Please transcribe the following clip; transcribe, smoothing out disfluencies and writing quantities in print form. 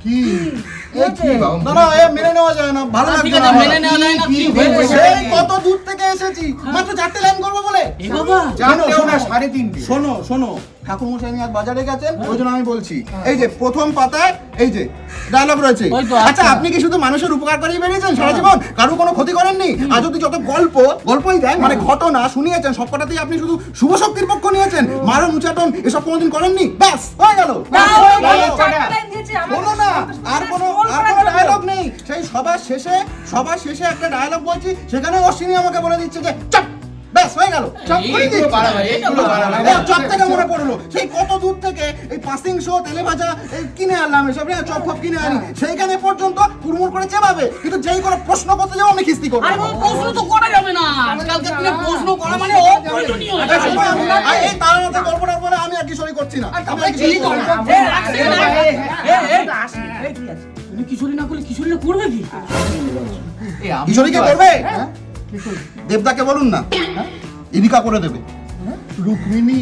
কি না এ মেনে নেওয়া যায় না, ভালো লাগছে না। মেনে নেওয়া যায় না, কি সেই কত দূর থেকে এসেছি, মাত্র 4টে লাইন করবো বলে। এ বাবা, জানতেও না 3.5 শোনো ঠাকুর মশাই আমি আজ বাজারে গেছেন, ওই জন্য আমি বলছি। এই যে প্রথম পাতায় এই যে ডায়লগ রয়েছে। ওই তো, আচ্ছা আপনি কি শুধু মানুষের উপকার করেই বেরিয়েছেন সারা জীবন, কারো কোনো ক্ষতি করেননি? আর যদি যত গল্পই দেয় মানে ঘটনা শুনিয়েছেন, সবকটাতেই আপনি শুধু শুভ শক্তির পক্ষ নিয়েছেন, মারণ উচ্চাটন এসব কোনোদিন করেননি। ব্যাস হয়ে গেল। শোনো না, আর কোনো ডায়লগ নেই। সেই সবার শেষে একটা ডায়লগ বলছি, সেখানে অশ্বিনী আমাকে বলে দিচ্ছে যে চপ। ব্যাস হয়ে গেল। চপ করে দিচ্ছি। চপ থেকে মনে পড়লো, সেই কত দূর থেকে এই পাসিং শো তেলে ভাজা এই কিনে আনলাম, এসব চপ ফপ কিনে আনি, সেইখানে পর্যন্ত কুড়মুড় করে চেবাবে, কিন্তু যেই কোনো প্রশ্ন করতে যাবো আমি খিস্তি করবো। আরে বাবা, প্রশ্ন তো করা যাবে না, আজকালকার দিনে প্রশ্ন করা মানে অপ্রয়োজনীয়। এই তার মধ্যে গল্পটা বলে আমি আর কিশোরী করছি না। তুমি কিশোরী না করলে কিশোরীরা করবে কি? কিশোরীকে করবে? দেবদাকে বলুন না, ইদিকা করে দেবে। রুক্মিণী